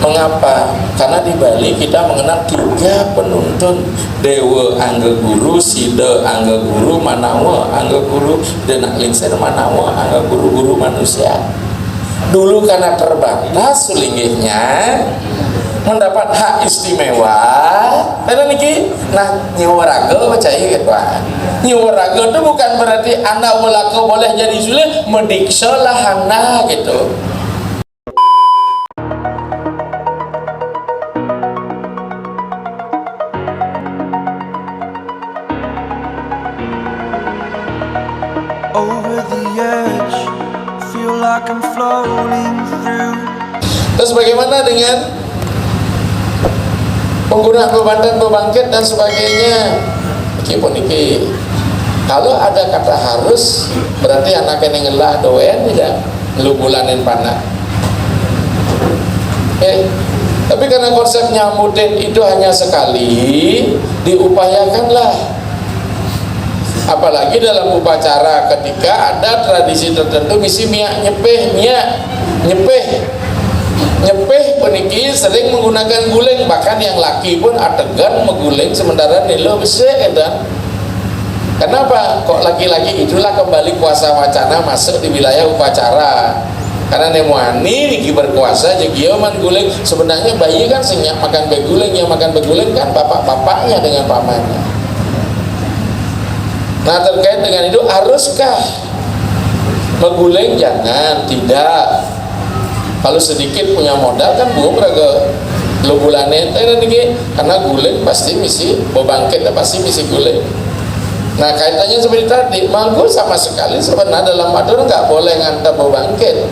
Mengapa? Karena di Bali kita mengenal 3 penuntun, Dewa Angga Guru, Sida Angga Guru, Manawa Angga Guru, dan Lingser Manawa Angga Guru manusia. Dulu karena terbatas sulingihnya mendapat hak istimewa. Dan niki, nah nyuwaraga percaya gitu. Nyuwaraga itu bukan berarti anak melaka boleh jadi sulih, mendiksa lah anak gitu. Over the edge, feel like I'm floating through. Terus bagaimana dengan penggunaan pembantan pembangkit dan sebagainya? Iki. Kalau ada kata harus, berarti anak yang ngelah doen tidak lu bulanin panah. Tapi karena konsep nyamudin itu hanya sekali, diupayakanlah. Apalagi dalam upacara ketika ada tradisi tertentu misi nyepeh peniki sering menggunakan guling, bahkan yang laki pun adegan mengguling sementara nilo besek dan kenapa kok laki-laki itulah kembali kuasa wacana masuk di wilayah upacara, karena nemuani niki berkuasa jadi man guling. Sebenarnya bayi kan senyak makan beguling, yang makan beguling kan bapak-bapaknya dengan pamannya. Nah terkait dengan itu, haruskah mengguling? Jangan, tidak. Kalau sedikit punya modal kan belum raga lo bulanin karena guling pasti misi bebangkit, pasti misi guling. Nah kaitannya seperti tadi, mangku sama sekali sebenarnya dalam madur nggak boleh ngantar bebangkit.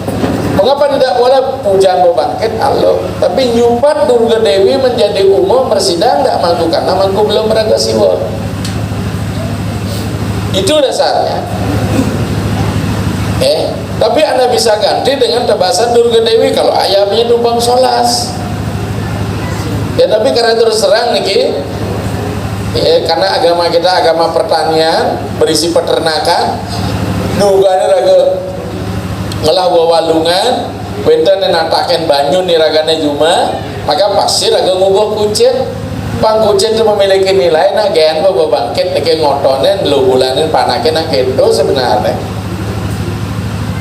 Mengapa tidak boleh pujian bebangkit? Allah. Tapi nyupat Durga Dewi menjadi umum bersidang nggak mangku, karena mangku belum beraga siwa. Itu dasarnya. Tapi Anda bisa ganti dengan tebasan Durga Dewi kalau ayamnya numpang solas. Ya tapi karena terus terang niki, karena agama kita agama pertanian berisi peternakan, nugane raga ngelawa walungan, benten nataken banyu nih ragane cuma, maka pasti raga ngubah kucing. Pangkucin itu memiliki nilai, nah gen bebangkit niki ngotonen lu bulanin panakin nah gitu sebenarnya.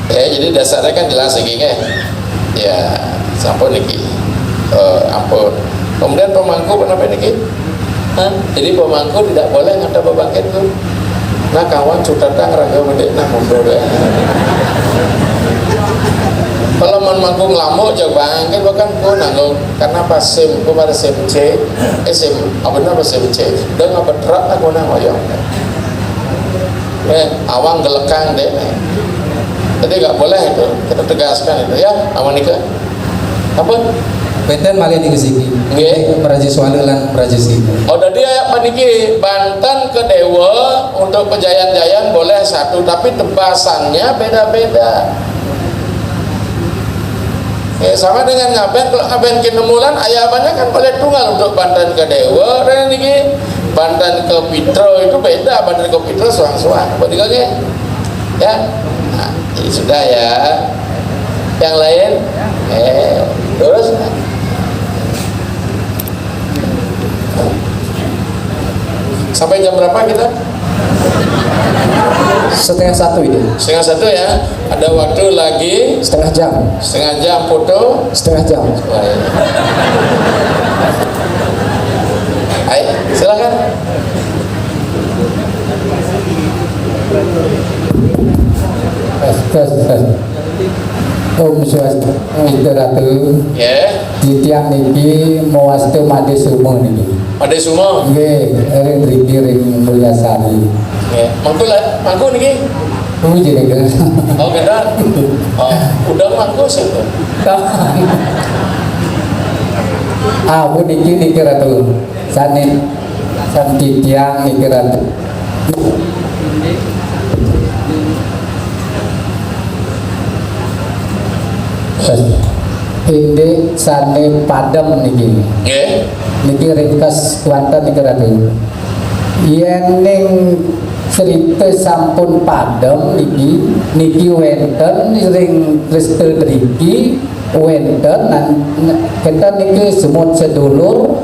Jadi dasarnya kan jelas lagi kan. Ya, sampun niki. Ampun. Kemudian pemangku kenapa niki? Jadi pemangku tidak boleh ngata bebangkit tuh. Nah kawan cutatang raga bedek nah mundur ya. Kalau mangkung lamuk jauh bangkit bahkan ku nanggung karena pas sim ku pada sim C, sim apa nama sim C, dan apa terak aku nang oyong. Awang gelekang deh. Jadi nggak boleh itu, kita tegaskan itu ya, aman nikah. Apa? Benten malah di kesini. Merajis wanelan merajis ini. Oh jadi apa niki Banten ke Dewa untuk pejayan-jayan boleh satu, tapi tebasannya beda-beda. Sama dengan ngaben, kalau ngaben kinemulan ayabannya kan boleh tunggal untuk Banten ke Dewa, dan niki Banten ke Pitro itu beda, Banten ke Pitro suang-suang. Boleh kage? Ya. Nah, jadi sudah ya. Yang lain, terus. Sampai jam berapa kita? Setengah satu ini. Setengah satu ya. Ada waktu lagi setengah jam. Setengah jam foto. Setengah jam. Ayo, silakan. Om Swastiastu Ratu. Ya. Di tiang niki mawastu made sumo niki. Made sumo. Nggih, ring Mulyasari. Ya. Mangku niki. Puji niki. Oh, gendang. Oh, udah mangku sih. Aku niki Ratu. Sani tiang niki Ratu. Ini sane padam niki. Nggih. Niki ringkas kuantan niki Ratu. Yen ning cerita sampun padam niki wenten ring Kristen niki wenten kita niki semut sedulur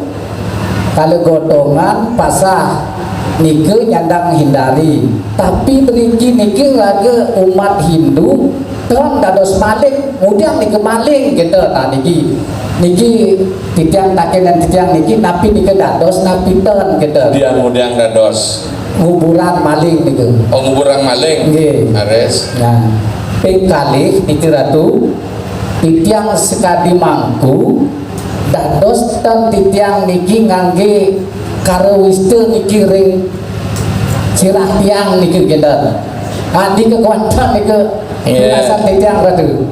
kalau gotongan pasah niki nyandang hindari, tapi niki raga umat Hindu kan dados maling, kemudian niki maling gitu. Nah niki titiang takenan titiang niki napi niki dados napi ten gitu. Mudiang dados nguburan maling niki. Oh nguburan maling. Nggih. Ares. Nah, ping kalih niki ratu titiang sekadi mangku dados ten titiang niki ngangge karawiste niki ring sirah tiang niki gitu. Andi kekuatan niki Biasa titiang ratu.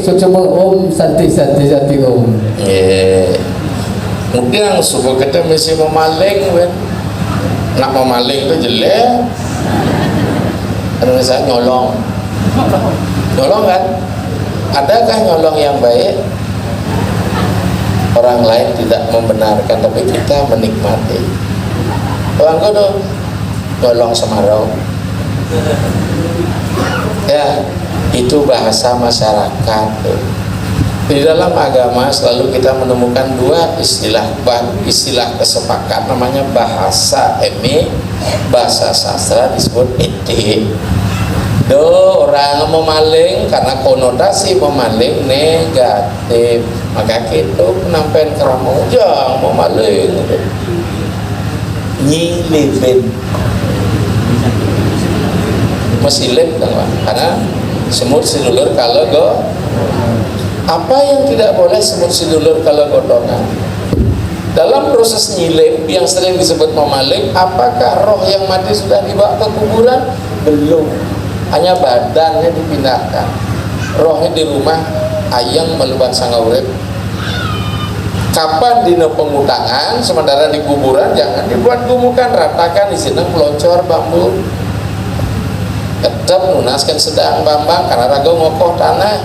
Sucuma om santi om. Mudiang subuh kita mesti memaling, nak memaling itu jelek. Ada misalnya nyolong kan? Adakah nyolong yang baik? Orang lain tidak membenarkan, tapi kita menikmati. Orang kudu nyolong semarau. Ya, itu bahasa masyarakat. Di dalam agama selalu kita menemukan dua istilah kesepakat, namanya bahasa bahasa sastra disebut etik. Orang memaling karena konotasi memaling negatif, maka kita penampilan kerama jangan memaling, nyilipin mesilip karena semut sedulur kalau apa yang tidak boleh semut sedulur kalau gotongan dalam proses nyilip yang sering disebut memaling. Apakah roh yang mati sudah dibawa ke kuburan? Belum, hanya badannya dipindahkan, rohnya di rumah ayang meluban sangaurip. Kapan dina pengutangan sementara di kuburan jangan dibuat gumukan, ratakan di sini pelocor bambu tetap lunaskan sedang bambang karena raga ngokoh tanah.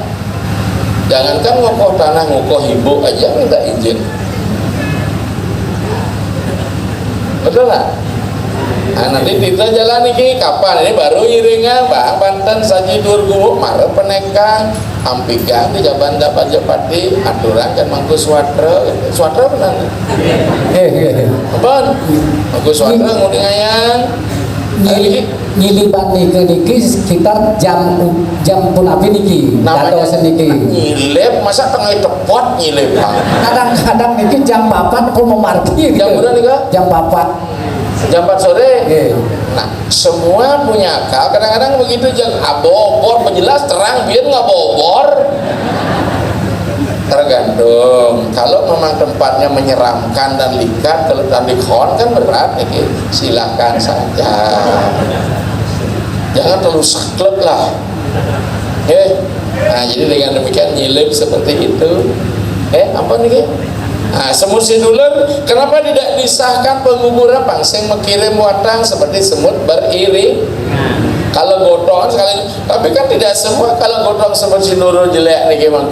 Jangankan ngokoh tanah, ngokoh ibu aja minta izin. Betul lah. Nah, nanti kita jalan ini kapan? Ini baru iringan Bang Banten saji dur gubuk marah penekang ampikan di jaban dapat japati aturan kan mangku suatra benar. Apaan? Mangku suatra ngudi ngayang. Nyiliban niki sekitar jam pun api niki namanya niki nyilip, masa tengah tepot nyilip. Kadang-kadang niki jam 4 aku mau markir jam berapa nih kak? Jam 4 sore. Nah semua punya akal. Kadang-kadang begitu jangan bobor menjelas terang biar nggak bobor. Tergantung. Kalau memang tempatnya menyeramkan dan likat, kalau tandikon kan berat nih, silakan saja. Jangan terlalu saklek lah. Nah, jadi dengan demikian nyilip seperti itu. Apa nih? Nah, semut sedulur kenapa tidak disahkan penguburan pangsing mengirim watang seperti semut beriring? Kalau gotong sekali, tapi kan tidak semua. Kalau gotong semut sedulur jelek nih gimana?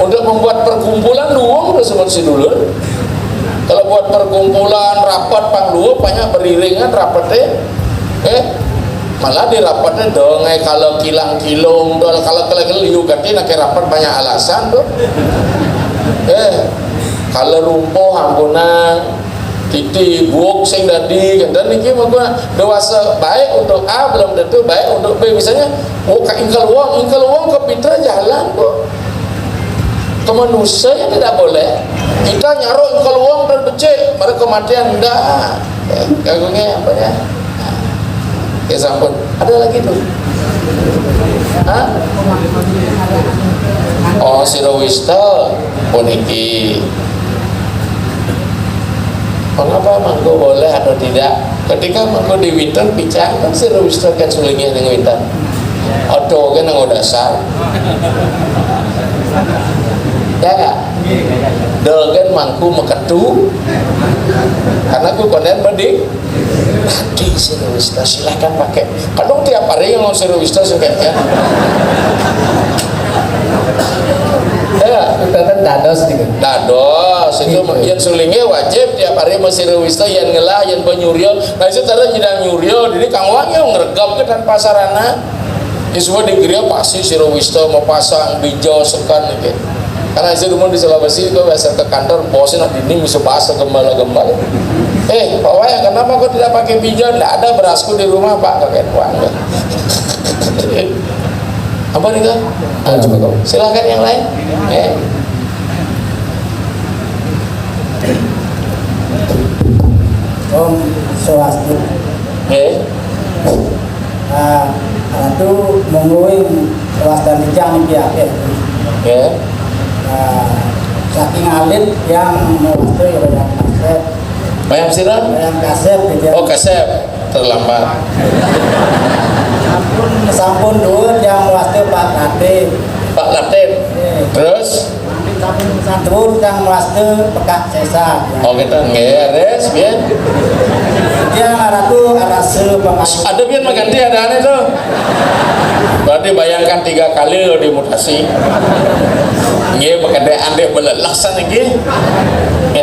Untuk membuat perkumpulan duung udah semut sedulur. Kalau buat perkumpulan rapat pang duo banyak beriringan rapatnya. Malah di rapatnya dong, kalau kilang kilung, kalau liu ganti nak rapat banyak alasan tuh. Kalau rumpuh ampunan titi buuk sing dadi dan niki mah dewasa baik untuk A belum tentu baik untuk B. Misalnya ingkal uang ke pitra jalan kok ke manusia yang tidak boleh kita nyaruh ingkal uang dan becek mereka kematian enggak kagungnya apa ya. Ya sampun ada lagi tuh Sirowista puniki. Mengapa mangko boleh atau tidak? Ketika mangko di winten bicara kan Sirowista kan sulingnya dengan winten. Atau kan yang dasar. Ya nggak? Dengan mangku meketu. Karena aku konen bedik. Tadi Sirowista silahkan pakai. Kadang tiap hari yang mau Sirowista suka ya. Dados itu yang sulingnya wajib tiap hari masih rewista yang ngelah yang penyurio. Nah itu tadi tidak nyurio jadi kang wang yang ngeregap ke dan pasarana ini semua di geria pasti si rewista mau pasang bijau sekan gitu. Karena saya dulu di Sulawesi gue biasa ke kantor, bosnya ini bisa bahasa gembala-gembala. Pak Wayan, kenapa kau tidak pakai pigeon? Tidak ada berasku di rumah Pak, pakai uang. Apa nih kan? Coba kau silahkan yang lain. Om Swastiastu. Itu mengguing wasdan dijang di akhir. Saking alit yang mewaktu yang kaset. Bayam siram? Yang kaset. Oh kaset, terlambat. Sampun dulu yang mewaktu Pak Latif. Pak Latif. Terus? Sampun yang mewaktu Pekak Sesa. Oh kita ngeres, biar. Dia ratu arase pengasuh. Ada biar mengganti ada aneh tuh. Berarti bayangkan 3 kali lo dimutasi. Nggih pekerjaan dia belelasan lagi.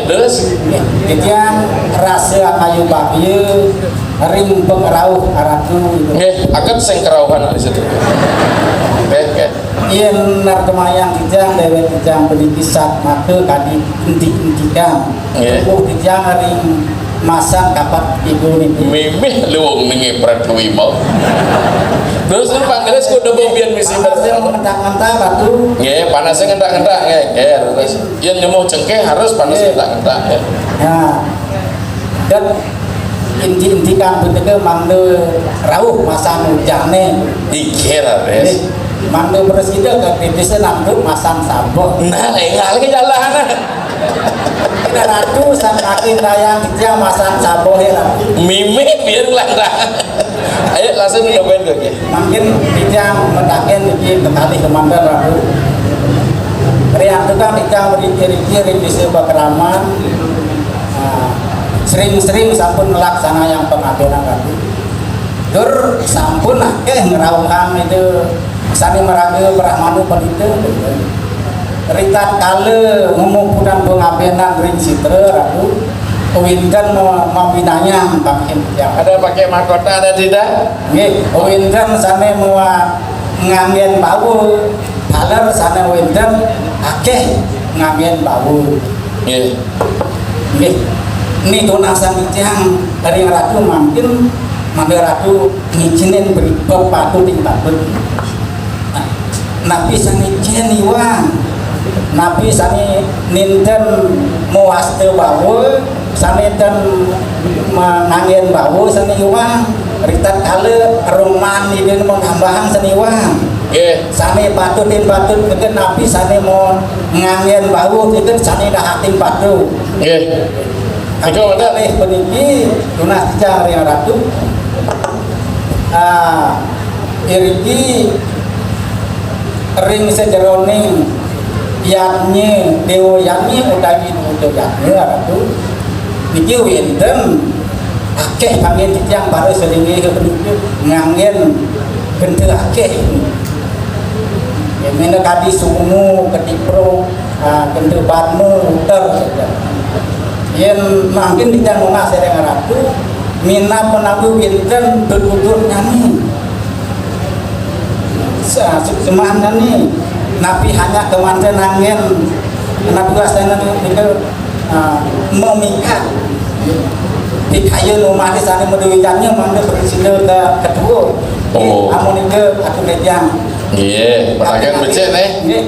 Terus dia rasa kayu babieu ring pengerauh aratu. Nggih, akad sing kerauhan di situ. Oke. Yen narkemayang kijang dewek kijang pendidikan maka kadi inti-intikan. Kijang ring masang kapat ibu ini mimih luwung nengi pratui mau terus lu panggilnya suku debobian misi berarti ngentak-ngentak batu ya panasnya ngentak-ngentak ya terus yang nyemuh cengkeh harus panas ngentak-ngentak ya dan inti-intikan betul mangde rauh masang ujane dikira res mangde presiden ke titisnya nangduk masang sabuk nah lengal ke jalan kita ratu sang kaki rayang kijang masang sabuk mimih biar langkah ayo langsung nyobain ke mungkin kijang mendakin iki kekali kemandan ratu riang tukang kijang berikir-ikir di sebuah keraman sering-sering sampun melaksana yang pengabenan ratu dur sampun ngerauhan itu sani meraga berahmanu pendidik ritat kale ngumumpunan pengabenan ring sitra ratu Windan membinanya pakai ada pakai mahkota ada tidak? Nggih, Windan sane mau ngangen bau haler sane Windan akeh ngangen bau nggih ini donasan yang dari ratu mungkin ratu ngizinin beri patu tingkat nabi sani jeni wang nabi sani ninten muaste bawa sani dan mangin bawa sani wang ritat kale roman ini menghambahan sani wang sani patut ke nabi sani mau ngangin bawa itu sani dah hatim patu Aku ada nih peniki lunas cari ratu iriki ring sejeroning yakni dewa yakni utawi untuk yakni ratu niki winten akeh panggil yang baru selingi ke peniki ngangin gende akeh mina kadi sungu ketipro gende barmu uter yen mungkin tidak nuna sereng ratu mina penabu winten berkutur nyanyi semana nih nabi hanya kemanten angin nabi wasana itu memikat di kayu rumah di sana meduikannya mana bersila ke kedua amun itu aku lejang iya peragan becek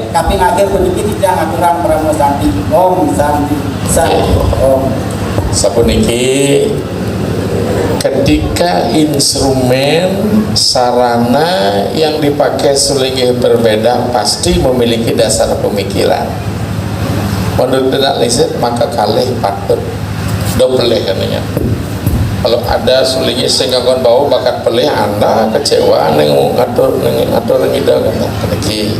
tapi ngakir sedikit tidak aturan pramu santi om sapuniki ketika instrumen sarana yang dipakai selinggih berbeda pasti memiliki dasar pemikiran menurut tidak lisit maka kalih patut do pelih katanya kalau ada selinggih sehingga kon bau bakat pelih anda kecewa neng ngatur ngida kata peniki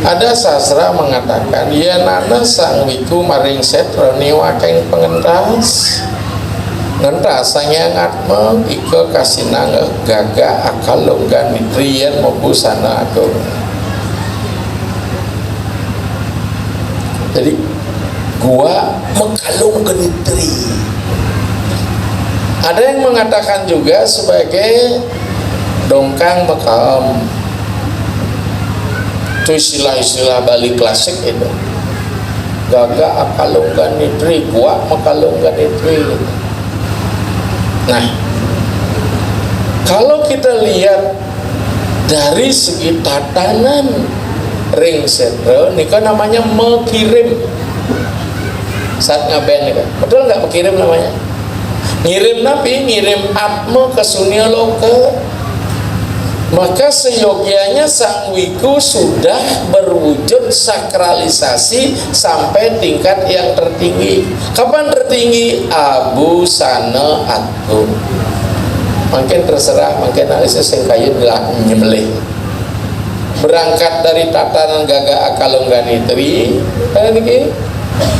ada sastra mengatakan ya nana sang wiku maring setro niwakeng pengentas ngentas sangya ngatma ika kasina gaga akal longgan nitriyan mabusana aku jadi gua mengkalung ke nitri ada yang mengatakan juga sebagai dongkang makam itu istilah-istilah Bali klasik itu gagak akalunggan nitri, kuat makalunggan nitri. Nah, kalau kita lihat dari segi tatanan ring sentral, ini kan namanya mengirim. Saat ngaben nih kan, betul nggak mengirim namanya? Ngirim nabi, ngirim atma ke sunia loka. Maka seyogianya sang wiku sudah berwujud sakralisasi sampai tingkat yang tertinggi. Kapan tertinggi? Abu sana agung. Makin terserah, makin analisis yang kayu nyembelih. Berangkat dari tatanan gagak akalunggan itri,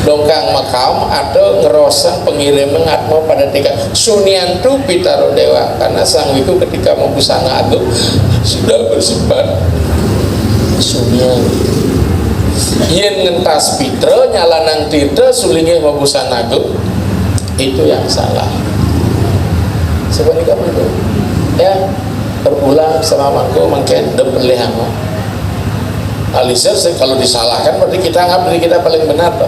dongkang makam atau ngerosang pengiriman atma pada tingkat suniantu pitaro dewa, karena sang wiku ketika membusana agung sudah bersifat sunian. Yen ngentas pitra nyalanang tirta sulingnya membusana agung, itu yang salah. Sebenarnya betul ya, berulang sama mangko mungkin debeleh ama alisir kalau disalahkan berarti kita anggap diri kita paling benar toh.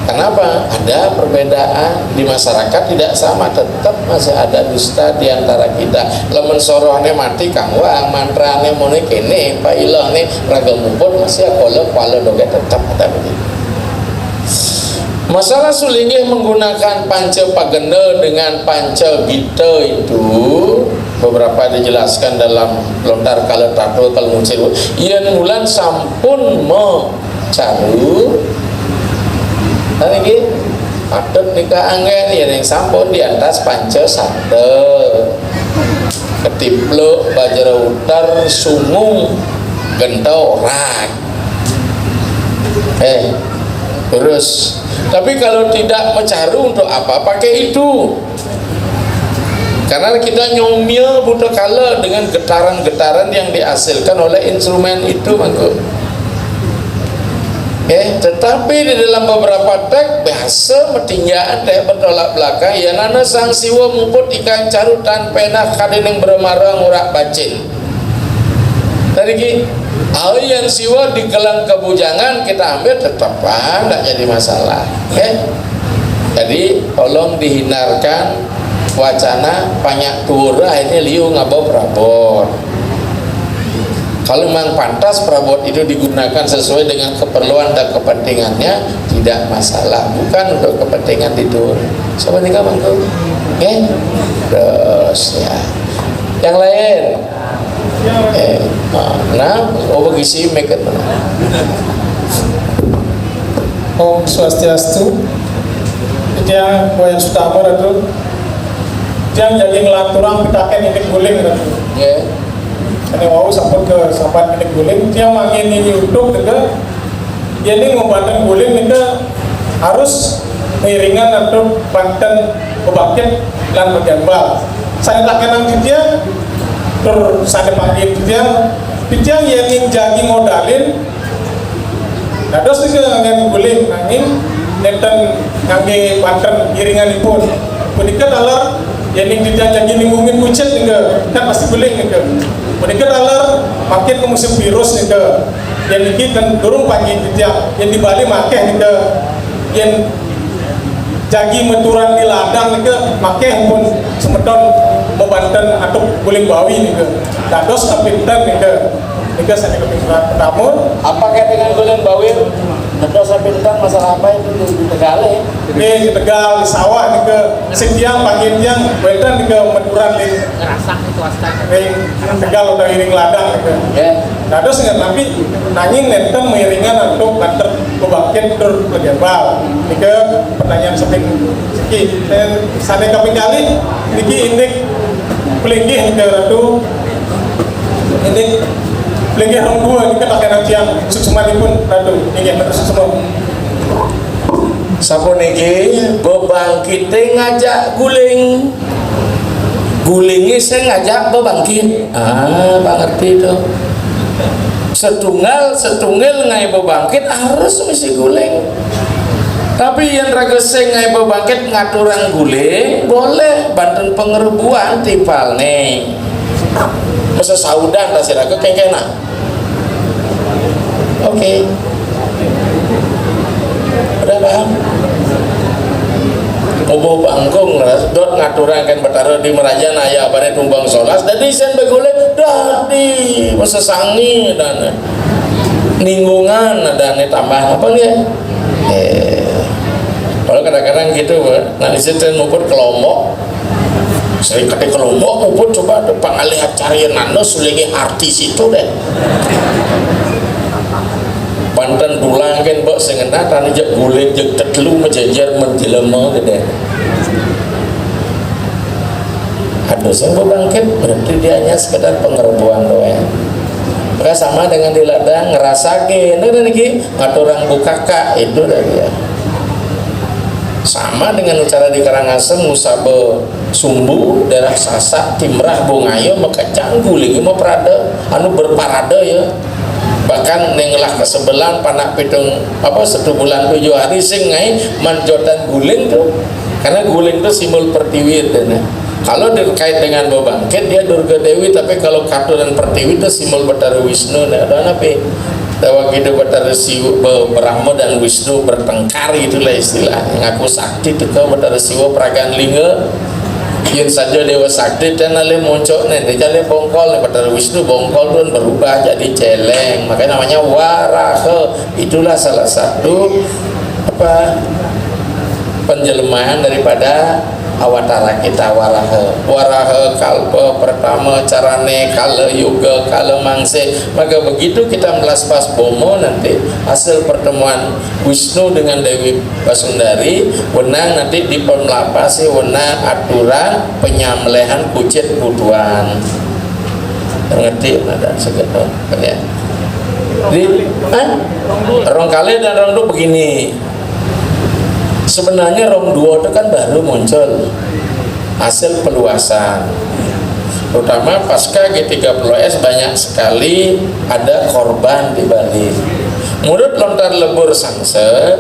Kenapa? Ada perbedaan di masyarakat tidak sama, tetap masih ada dusta di antara kita. Lemen sorohane mati kang wang, mantrane mone kene, pailane ragam mumput masih akola kuala doge tetap ada begitu. Masalah sulingih menggunakan panca pagenda dengan panca gita itu beberapa dijelaskan dalam lontar kala tato kalau muncir ian mulan sampun caru lagi patut nikah angin yang sampun di atas panca sate ketipluk bajra utar sungung gentau rak terus. Tapi kalau tidak mencaru untuk apa pakai itu? Karena kita nyomia buta kala dengan getaran-getaran yang dihasilkan oleh instrumen itu, mangko. Tetapi di dalam beberapa teks bahasa metinjaan teh bertolak belakang ya nana sang siwa mumput ikan carutan pena kadeneng bermarang urak bacin. Tadi yang siwa di gelang kebujangan kita ambil tetap tidak jadi masalah. Jadi tolong dihindarkan wacana banyak turah ini liu ngabau prabot. Kalau memang pantas prabot itu digunakan sesuai dengan keperluan dan kepentingannya tidak masalah, bukan untuk kepentingan tidur. Sobat nikah mangko. Terus ya. Yang lain. Begisi meket. Om Swastiastu. Dia yang sudah itu dia jadi ngelaturang pitaken ini guling itu. Ini wow sampai ke sampai ini guling dia mangin ini untuk juga. Jadi membantu guling itu harus iringan atau banten kebangkit dan berjambal. Saya lakukan dia terus saya panggil dia yang jadi modalin. Nah terus itu ngangin guling ngangin neten ngangin banten iringanipun. Punika dalam yang jadi lingkungan kucing juga kan pasti guling juga. Punika dalam makin ke musim virus juga. Yang ini kan dorong panggil dia yang di Bali makin juga yang jagi meturan di ladang juga makin pun semedon membanten atau guling bawi juga. Dados kapinten juga. Nika saya kepikiran pertama. Apa kayak dengan guling bawi? Dados kapinten masalah apa itu di Tegal ya? Di Tegal di sawah nika setiang pagi tiang wedan nika meturan di ngerasak itu asta. Ring Tegal udah iring ladang nika. Dados nggak tapi nanging nenten mengiringan untuk banter kebangkit tur kejambal. Nika pertanyaan seping seki. Sane kaping kali niki indik pelinggih nika ratu indik pelinggih rong dua nika pakai nantiang suksemanipun ratu ingin terus semua. Sapuniki bebangkite ngajak guling. Gulingnya saya ngajak bebangkit. Pak ngerti itu. Setunggal ngai bebangkit harus mesti guling. Tapi yang raga sing ngai bebangkit ngaturang guling boleh banten pengerubuan tipal nih. Masa saudan tak siraga kengkena. Oke. Titian paham Oboh bangkung dot ngaturakan Betara di Merajan ayah bare tumbang solas dadi sen begule dadi mesesangi dan ninggungan dan tambah apa nih kalau kadang-kadang gitu nah disini muput kelompok sering kata kelompok muput coba ada pangalihat carian nano suligi artis itu deh Banten tulang kan bok sengena tani jak guling jak tetelu menjejer menjelema gede. Aduh saya bangkit berarti dia hanya sekedar pengerbuan doang. Maka sama dengan di ladang ngerasakin, nih niki ngaturang bukaka itu dah dia. Sama dengan cara di Karangasem Musabe Sumbu daerah Sasak Timrah Bongayo maka cangguling mau perada anu berparade ya. Bahkan nengelah kesebelan panak pitung apa 1 bulan 7 hari sing ngai manjotan guling tuh karena guling tuh simbol pertiwi dan kalau terkait dengan bangkit dia Durga Dewi tapi kalau katuran pertiwi itu simbol Betara Wisnu nah ada apa dawa gitu Betara Siwa Brahma dan Wisnu bertengkar itulah istilahnya ngaku sakti itu ke Betara Siwa Pragan Linga yang saja Dewa Sakti dan ale moncok nih jadi bongkol nih Betara Wisnu bongkol pun berubah jadi celeng makanya namanya Waraha itulah salah satu apa penjelmaan daripada awatara kita Waraha kalpa pertama carane kala yoga kala mangse maka begitu kita melaspas bomo nanti hasil pertemuan Wisnu dengan Dewi Basundari wenang nanti dipenelapasi wenang aturan penyembelihan kucit putuan ngerti ada segitu ya di rong kali dan rong dua begini sebenarnya rong dua itu kan baru muncul hasil peluasan terutama pasca G30S banyak sekali ada korban di Bali menurut lontar lebur sangse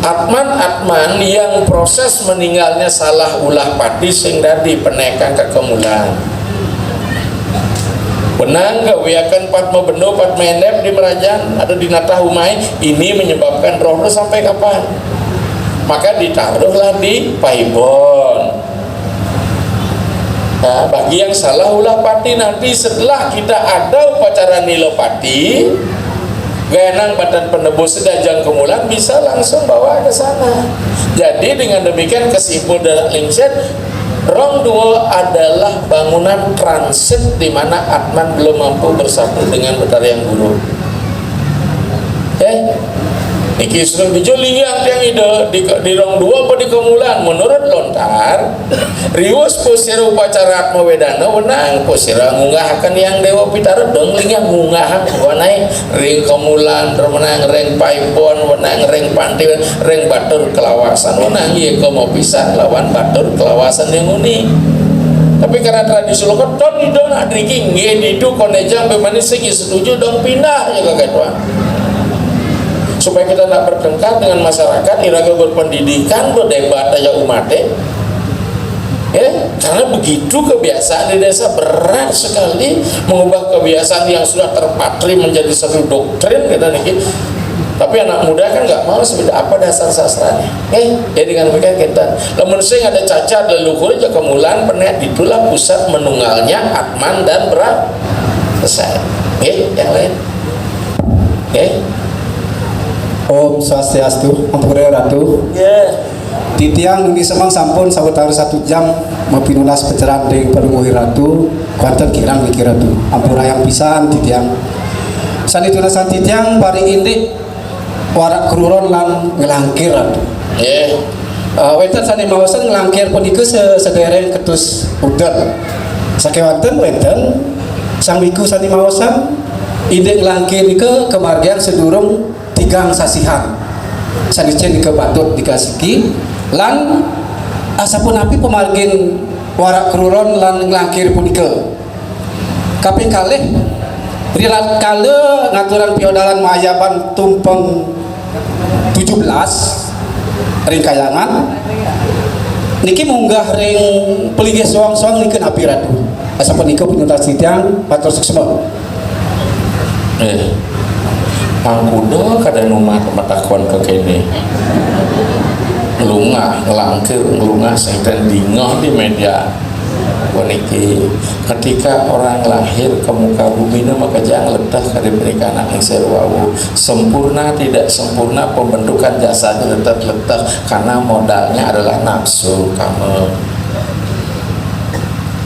Atman yang proses meninggalnya salah ulah pati sing dadi penekang kekemulan benang gawiakan Padma Bendo Padma Endep di Merajan ada di Nata Humai ini menyebabkan roh sampai kapan maka ditaruhlah di Paibon. Nah, bagi yang salah ulah pati nanti setelah kita ada upacara nilopati genang badan penebus sedajang kemulan bisa langsung bawa ke sana. Jadi dengan demikian kesimpulan dari Lingset Rong Duo adalah bangunan transit di mana Atman belum mampu bersatu dengan Betara Yang Guru. Niki sudah dijuling yang ide di Rong Duo apa di Kemulan menurut lontar riwus posir upacara Atma Wedana wenang posir ngunggahkan yang Dewa Pitara dong yang ngunggah wanai ring Kemulan menang ring Paibon wenang ring Panti ring Batur Kelawasan wenang iya mau pisah lawan Batur Kelawasan yang unik tapi karena tradisi lokal don idon adriki nggih itu konejang bemani segi setuju dong pindah ya kakek tuan supaya kita tidak bertengkar dengan masyarakat iraga berpendidikan berdebat aja umatnya ya karena begitu kebiasaan di desa berat sekali mengubah kebiasaan yang sudah terpatri menjadi satu doktrin kita nih tapi anak muda kan nggak mau sebenarnya apa dasar sastranya jadi dengan demikian kita namun sing ada cacat leluhur aja kemulan penek itulah pusat menunggalnya Atman dan Bra selesai yang lain Om Swastiastu, Ampura Ratu. Titiang di Semang sampun sawetara 1 jam mapinulas pencerahan dari Padukuhi Ratu, kuanten kirang mikir Ratu. Ampura yang pisan titiang. Sanituna san titiang bari ini warak keruron lan ngelangkir Ratu. Wenten sani mawasan ngelangkir punika sedereng ketus udan. Sakewanten wenten sang wiku sani mawasan ide ngelangkir ke kemargian sedurung tigang sasihan sanicen ke Batut dikasiki lan asapun api pemargin warak keruron lan ngelangkir punika kaping kalih rilat kale ngaturan piodalan mayaban tumpeng 17 ring kayangan niki munggah ring peligih soang-soang niki api Ratu asapun nika punyutas titiang matur suksma Angkuda kada numat matakon ke kene ngelungah ngelangkir ngelungah sengten dingah di media waniki ketika orang lahir ke muka bumi maka jangan letak dari pernikahan yang serwawu sempurna tidak sempurna pembentukan jasanya letak karena modalnya adalah nafsu kamu.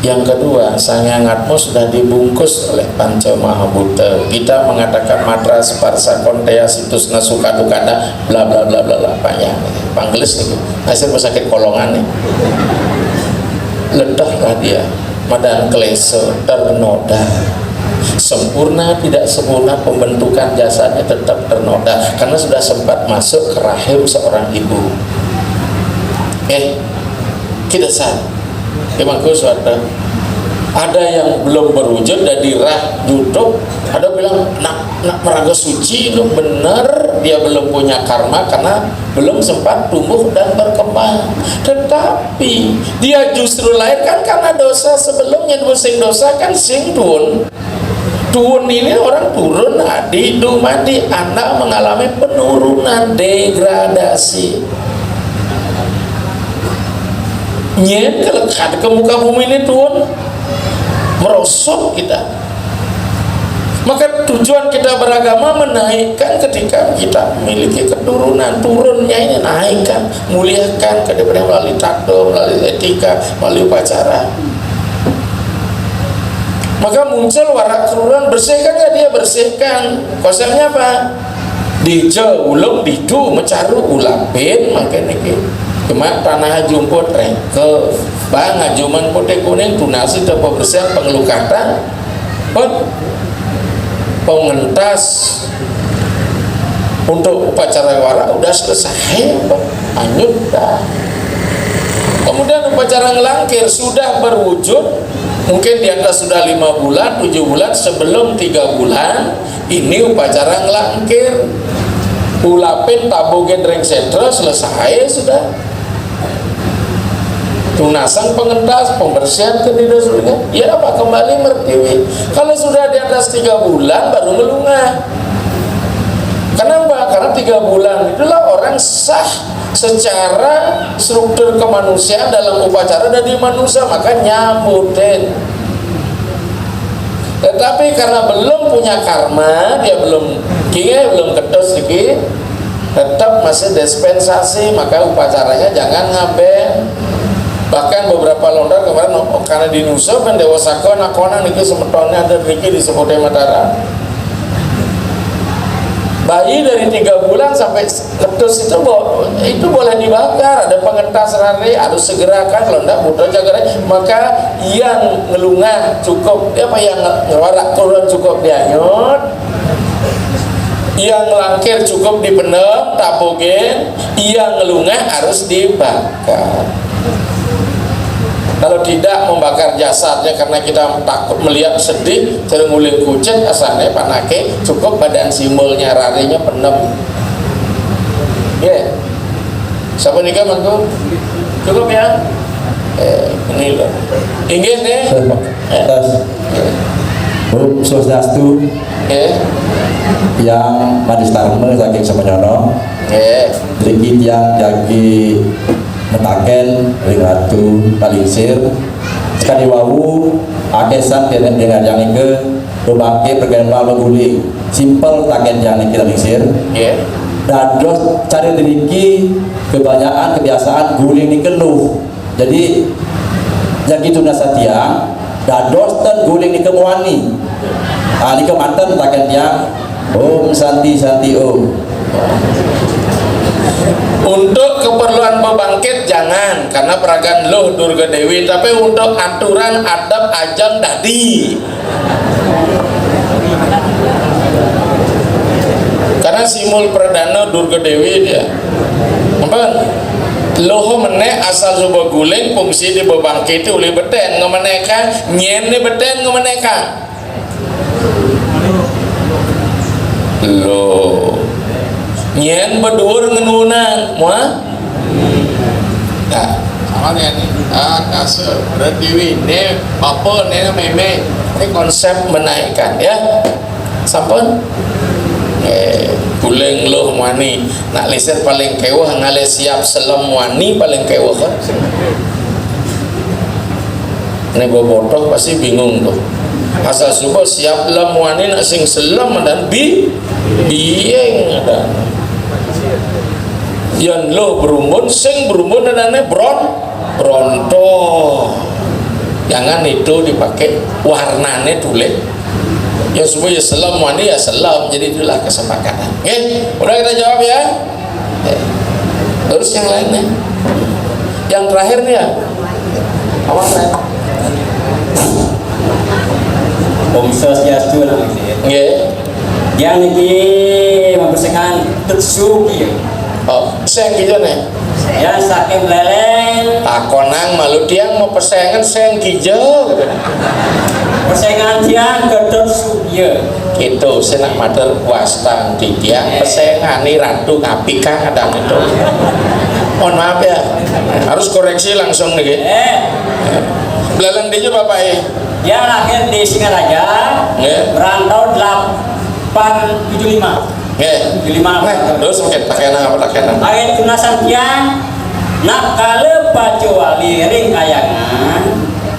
Yang kedua, sangangatmu sudah dibungkus oleh panca mahabhuta. Kita mengatakan matra sparsa kontea situs nasuka dukada bla bla bla bla bla banyak panggelis nih hasil pesakit kolongan nih ledahlah dia madan klese ternoda sempurna tidak sempurna pembentukan jasanya tetap ternoda karena sudah sempat masuk ke rahim seorang ibu kita sah emangku suatu ada yang belum berwujud dari rah YouTube ada bilang nak meraga suci itu benar dia belum punya karma karena belum sempat tumbuh dan berkembang tetapi dia justru lahir kan karena dosa sebelumnya sing dosa kan sing tuun ini orang turun adi dumadi anak mengalami penurunan degradasi nyen kelekat ke muka bumi ini turun merosot kita maka tujuan kita beragama menaikkan ketika kita memiliki keturunan turunnya ini naikkan muliakan kedepannya melalui takdo melalui etika melalui upacara maka muncul warak keturunan bersihkan ya dia bersihkan konsepnya apa dijo ulung didu mencaru ulapin makanya cuma tanah jumput rengke bang ngajuman putih kuning tunasi dan pembersihan pengelukatan pengentas untuk upacara wara udah selesai anyut dah kemudian upacara ngelangkir sudah berwujud mungkin di atas sudah 5 bulan 7 bulan sebelum 3 bulan ini upacara ngelangkir ulapin tabu gendreng sentra selesai sudah tunasan pengentas pembersihan kedidasnya ya apa kembali mertiwi kalau sudah di atas 3 bulan baru melungah kenapa? Karena 3 bulan itulah orang sah secara struktur kemanusiaan dalam upacara dari manusia maka nyambutin tetapi karena belum punya karma dia belum kedos sedikit tetap masih dispensasi maka upacaranya jangan ngaben bahkan beberapa londar kemarin karena di Nusa pendewasaka nakona niki semetonnya ada niki disebutnya Mataram bayi dari 3 bulan sampai ketus itu boleh dibakar ada pengentas rari harus segerakan kalau enggak butuh jaga maka yang ngelungah cukup apa yang ngewarak turun cukup dianyut yang langkir cukup dipendem tapogen yang ngelungah harus dibakar kalau tidak membakar jasadnya karena kita takut melihat sedih terengguling kucing asalnya panake cukup badan simbolnya rarinya penem siapa nikah mantu cukup ya ini loh ingin nih Om Swastiastu yang Madis Tarme saking semenyono trikit yang jagi metaken ring ratu palingsir sekali wawu akesan dengan yang ke lubangke pergana guling simple taken yang kita lingsir dados cari diriki kebanyakan kebiasaan guling ini keluh jadi yang itu nasatiang dados dan guling ini kemuani ini kemantan taken yang Om Santi Om untuk keperluan pembangkit jangan karena peragaan loh Durga Dewi tapi untuk aturan adab ajang dadi karena simul perdana Durga Dewi dia apa loho meneh asal coba guling fungsi di bebangkit itu oleh beten ngemeneka nyen beten ngemeneka loh nyen berdur ngenunan muah nah sama nih kasih berarti ini apa nih meme ini konsep menaikkan ya sampun Guling loh wani nak liset paling kewah ngale siap selam wani paling kewah kan ini bobotoh pasti bingung tuh asal subuh siap lam wani nak sing selam dan bieng ada yang lo berumbun sing berumbun dan aneh bronto jangan itu dipakai warnanya tulis ya supaya selam wani ya selam, jadi itulah kesepakatan. Oke, udah kita jawab ya. Terus yang lainnya, yang terakhir nih ya, apa terakhir? Om Swastiastu lah. Yang ini membersihkan tersuki. Oh, seng gitu nih. Ya saking leleng. Takonang malu tiang mau persaingan seng hijau. Persaingan tiang gedor suya. Gitu, senak mater wastang di tiang persaingan ini ratu ngapika kadang itu. Mohon maaf ya, harus koreksi langsung nih. Belalang dia bapak Dia lahir di Singaraja, merantau 875. 75. Terus mungkin pakaian apa pakaian? Ayat tunasan tiang nak kala pacuali ring kayangan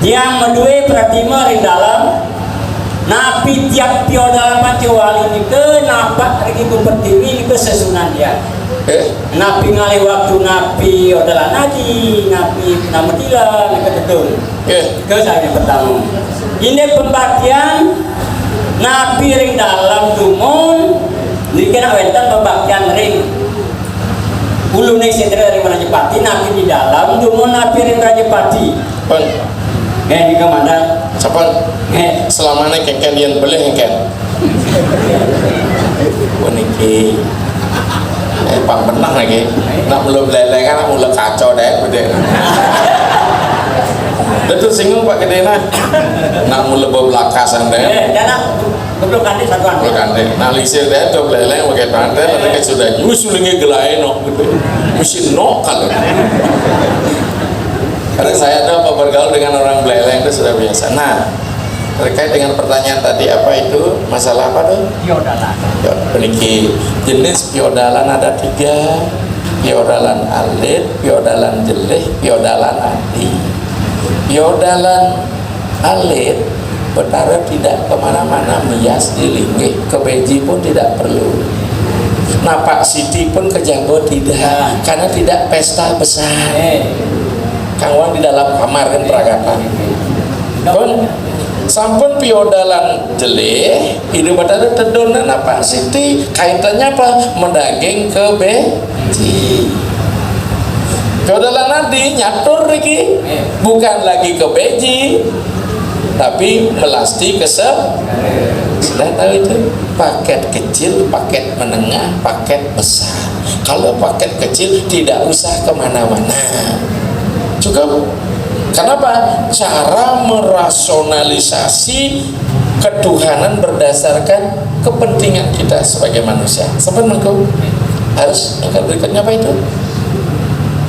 tiang medue pratima ring dalam napi tiap pio dalam pacuali ni ke napak ring itu pertiwi ni ke sesunan dia napi ngali waktu napi odalah naji napi nama tila ni ketetun ke saya pertama ini pembaktian napi ring dalam dumun ni kena wentan pembaktian ring ulu nih sentra dari Rajapati napi di dalam dumun napi ring Rajapati pun di kemana siapa selamanya kengken yang boleh kengken waniki pang benang lagi nak belum leleng kan mula kacau deh gede betul singgung pak gede nak mula belakasan deh jangan belum ganti satuan belum ganti nah lisir deh tuh leleng pakai pantai tapi sudah usulnya gelai no mesin no kalau karena saya ada bergaul dengan orang Beleleng itu sudah biasa. Nah, terkait dengan pertanyaan tadi apa itu masalah apa tuh? Piodalan. Peniki jenis piodalan ada 3, piodalan alit, piodalan jelih, piodalan adi. Piodalan alit betara tidak kemana-mana mias di linggih, kebeji pun tidak perlu. Napak siti pun kejago tidak, karena tidak pesta besar. Kangwang di dalam kamar kan peragatan. Pun sampun piodalan jelih, hidup ada tedonan apa siti kaitannya apa mendaging ke beji. Piodalan nadi nyatur lagi, bukan lagi ke beji, tapi melasti kesep. Sudah tahu itu paket kecil, paket menengah, paket besar. Kalau paket kecil tidak usah kemana-mana. Cukup. Kenapa? Cara merasionalisasi ketuhanan berdasarkan kepentingan kita sebagai manusia. Sampai menurutku harus yang berikutnya apa itu?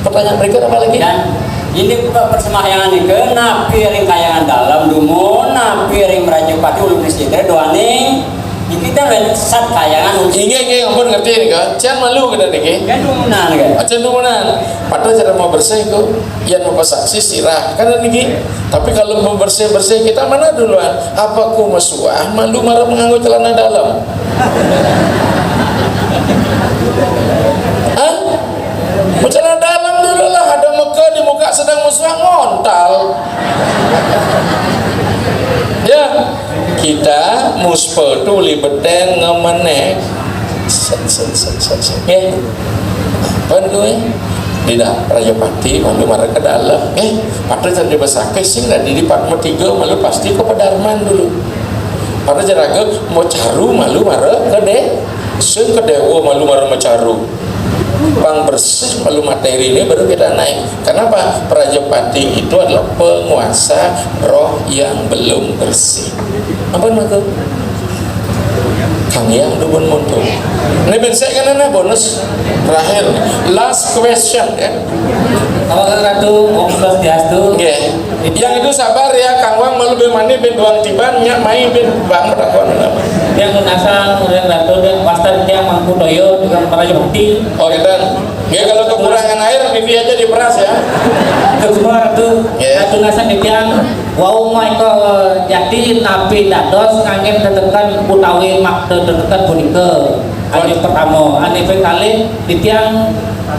Pertanyaan berikut apa lagi? Dan ini persembahyaan ini ke napi ring kayangan dalam dumun napi ring Rajapati ulu Kristina doaning kita sat kayangan Inge ampun ngerti nih kan? Cian malu kita nih kan? Dumunan kan? Cian dumunan. Padahal cara mau bersih kok, yang mau saksi sirah kan nih. Tapi kalau mau bersih kita mana duluan? Apa ku mesuah malu marah mengganggu celana dalam? Hah? Celana dalam dulu lah. Ada Mekah di muka sedang mesuah ngontal. Ya. Kita muspetu libeten ngemenek pan gue tidak Rajapati malu marah ke dalam pada jadi besake sing dan di Padma 3 malu pasti ke Padarman dulu pada jeraga mau caru malu marah ke sing ke dewa malu marah macaru bang bersih malu materi ini baru kita naik. Kenapa? Rajapati itu adalah penguasa roh yang belum bersih. Apa maksud? Kang yang dubun muncul. Ini bisa kan bonus terakhir, last question ya. Kalau Ratu Om Swastiastu, yang itu sabar ya Kang Wang mau lebih mani ben doang tiban nya main ben bang rakon yang nasa kemudian ratu dan wastan dia mampu doyo dengan para bukti. Oh gitu. Ya kalau kekurangan air Vivi aja diperas ya. Terus semua ratu ratu nasa dipian wau mai ke jati napi dados ngangin tetekan utawi makte tetekan punika. Ane pertama, ane kali ditiang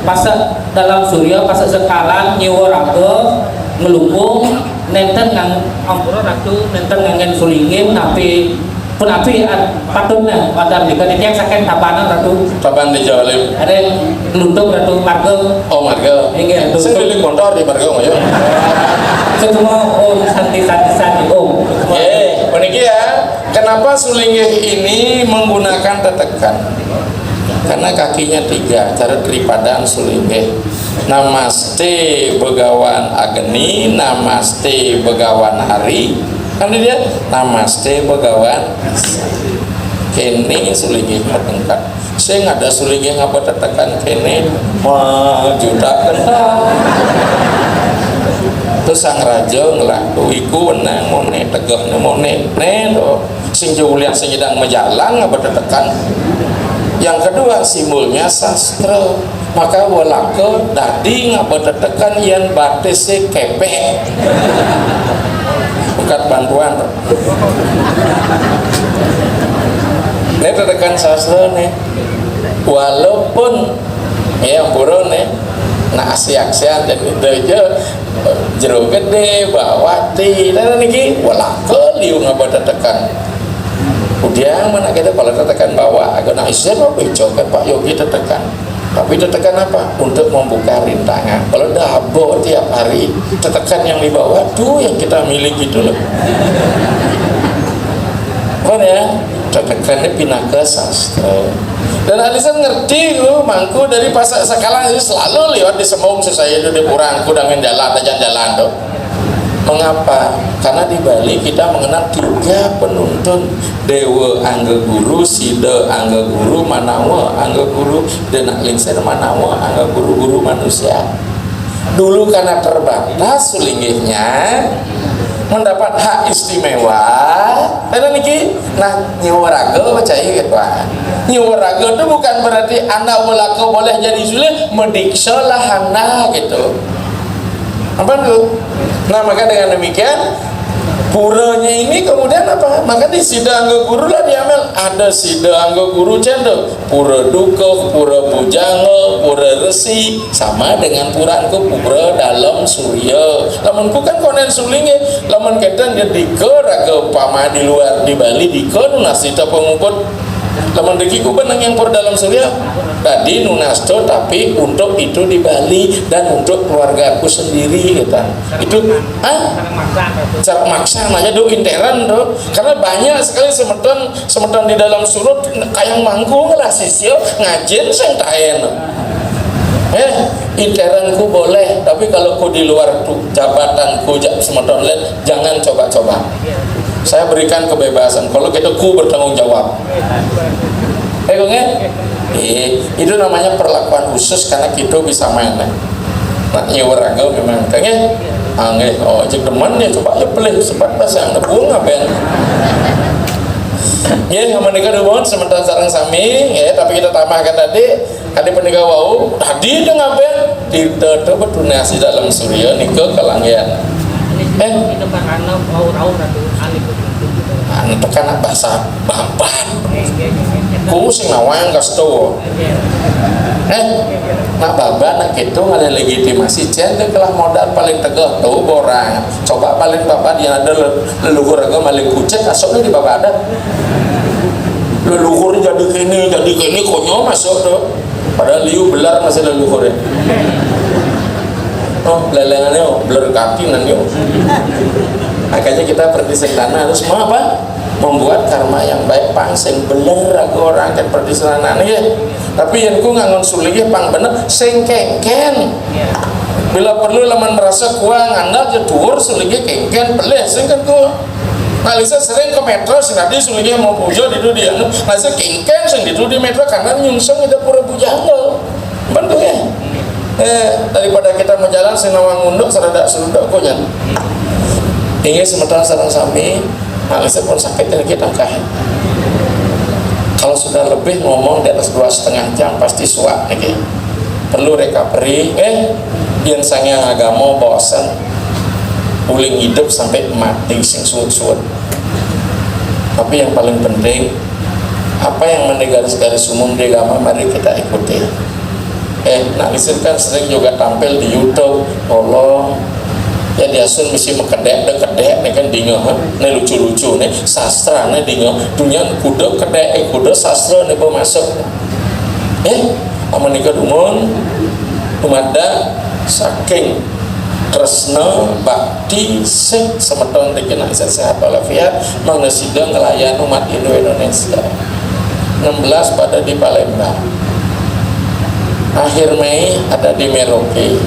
pasak dalam surya pasak sekalan nyewa raga ngelumpung nenten ngang ampura ratu nenten ngangen sulingin napi pun api patutnya pada jika ditiang saken tabanan ratu taban di Jalim ada yang gelundung ratu marga oh marga ini ratu saya pilih kontor di marga nggak ya semua om santi om peniki ya kenapa sulingih ini menggunakan tetekan karena kakinya 3 cara daripada sulinggih namaste begawan ageni namaste begawan hari kan dia namaste begawan kene sulinggih katengkat saya nggak ada sulinggih ngapa tetekan kene wah juta kentang terus sang raja ngelaku iku wenang mone tegahnya mone do sing julian sing sedang menjalan ngapa tetekan. Yang kedua simbolnya sastra maka walaka dadi ngapa tetekan yang batese kepek bukan bantuan ini tetekan sastra nih walaupun ya burung nih nah aksi-aksian dan itu aja jero gede bawati dan niki walaka liu ngapa tetekan kemudian mana kita kalau tetekan bawah agak nak isi apa kan Pak Yogi tetekan tapi tetekan apa untuk membuka rintangan kalau dabo tiap hari tetekan yang di bawah tuh yang kita miliki itu loh kan ya tetekannya pindah ke sastra dan Alisan ngerti lu mangku dari pasak sekalang itu selalu lewat di semong saya itu di kurangku dengan jalan tuh mengapa? Karena di Bali kita mengenal 3 penuntun Dewa Angga Guru, Sida Angga Guru, Manawa Angga Guru, dan Lingser Manawa Angga Guru manusia. Dulu karena terbatas sulinggihnya mendapat hak istimewa. Karena niki, nah nyewaraga percaya gitu kan. Nyewaraga itu bukan berarti anda melaka boleh jadi sulih mendiksa lahana gitu. Apa tuh? Nah maka dengan demikian puranya ini kemudian apa? Maka di Sida Angga Guru lah diambil ada Sida Angga Guru cendol pura duka, pura bujanga, pura resi sama dengan puranku pura dalam surya. Lamunku kan konen sulingnya, lamun ketan jadi ke raga pama di luar di Bali di ke nunasita pengukut. Lamun dekiku benang yang pur dalam surya tadi nunasto tapi untuk itu di Bali dan untuk keluarga aku sendiri gitu. Itu cara maksa aja do interan do karena banyak sekali semeton di dalam surut kayak mangku lah sisio ngajin sing taen interanku boleh tapi kalau ku di luar jabatanku semeton lain jangan coba-coba. Saya berikan kebebasan kalau kita ku bertanggung jawab itu namanya perlakuan khusus karena kita bisa main nah nyewaraga memang tanya oh cek teman ya coba ya pelih sempat bahasa yang nebung ngapain ya yang menikah dulu sementara sarang sami ya tapi kita tambahkan tadi penikah wau tadi itu ngapain tidak berdonasi dalam surya nikah kelanggian tekan bahasa babat ku sing nawang kasto nak babat nak gitu ada legitimasi cendek kelah modal paling tegak tuh borang coba paling babat yang ada leluhur agak maling kucet asoknya di babat ada leluhur jadi kini konyol masuk tuh padahal liu belar masih leluhurnya oh lelengannya belar kaki nanti makanya kita pergi tanah harus mau apa? Membuat karma yang baik pangsing bener aku orang kan pergi tanah ya. Tapi yang ku ngangon sulingnya pang bener sing kengken. Bila perlu laman merasa kuang anda je dhuwur sulingnya kengken pelih sing kan ku. Malisa sering ke metro sing tadi sulingnya mau pujo di dia. Malisa kengken sing di metro karena nyungseng itu pura bujangga. Bantu ya. Daripada kita menjalan sing nawang unduk serada seruduk ku nyan. Ingin sementara sarang sami nangis pun sakit dan kita kah. Kalau sudah lebih ngomong di atas 2,5 jam pasti suak nih. Perlu recovery. Yang sange agama bosan uling hidup sampai mati sing suut-suut. Tapi yang paling penting, apa yang garis-garis umum di agama mari kita ikuti. Nangisir kan sering juga tampil di YouTube, tolong ya diasun mesti mekedek nih kan dingo nih lucu-lucu nih sastra nih dingo dunia kuda kedek kuda sastra nih masuk amanika dumun umada saking tresna bakti sing semeton dikena sehat walafiat mangnesida ngelayan umat Indonesia. 16 pada di Palembang, akhir Mei ada di Merauke,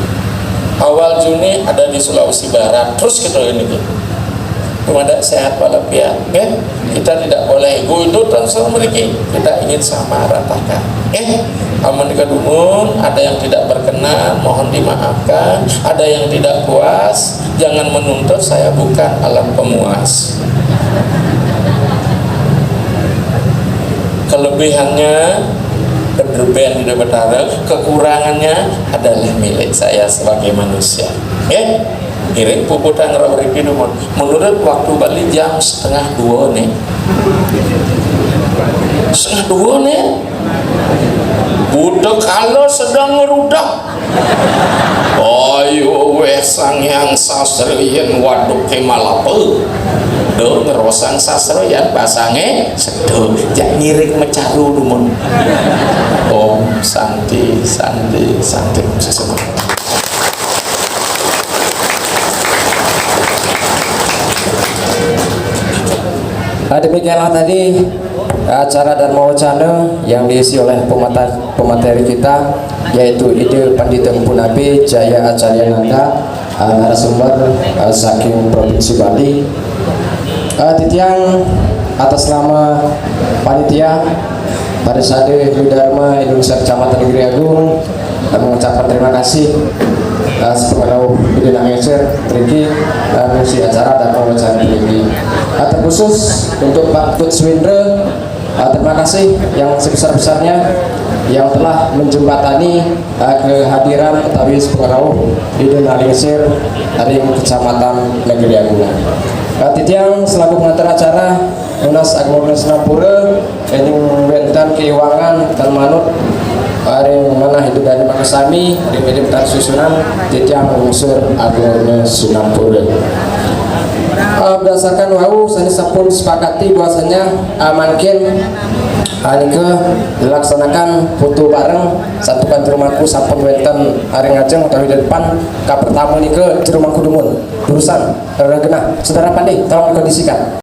awal Juni ada di Sulawesi Barat, terus kita ini ada sehat walafiat. Kita tidak boleh ego itu transfer mereka, kita ingin sama ratakan. Aman dikadumun, ada yang tidak berkenan mohon dimaafkan, ada yang tidak puas jangan menuntut, saya bukan alat pemuas. Kelebihannya berlebihan di betara, kekurangannya adalah milik saya sebagai manusia. Iring puputan ngerawari dumun. Menurut waktu Bali jam 1:30 nih. 1:30 nih. Budak kalau sedang ngerudak. Ayo weh sangyang sastriyan waduk kemalape. Do ngerosang sastriyan basange sedo jak ngirik mecaru dumun. Om santi sesemua. Demikianlah tadi acara Dharma Wacana yang diisi oleh pemateri kita, yaitu Ide Pandita Empunapi Jaya Acarya Nanda, narasumber saking Provinsi Bali. Titiang atas nama panitia Parisade Dharma Indonesia Kecamatan Negeri Agung mengucapkan terima kasih sepengaruh Bidina Ngeser Triki mengisi acara Dharma Wacana ini. Terkhusus untuk Pak Coach Windre, terima kasih yang sebesar-besarnya yang telah menjembatani kehadiran utawi sepengaruh Bidina Ngeser dari Kecamatan Negeri Agung. Titiang selaku pengantar acara Unas Agama Sinapura ini wenten keuangan dan manut hari mana hidup dari makasami di milim susunan Titiang unsur Agama Sinapura. Berdasarkan wau saya sampun sepakati bahwasanya mungkin ke dilaksanakan foto bareng satukan di rumahku sampun wenten hari ngajeng atau di depan ka pertama ini ke rumahku dumun urusan genah saudara pandai tolong kondisikan.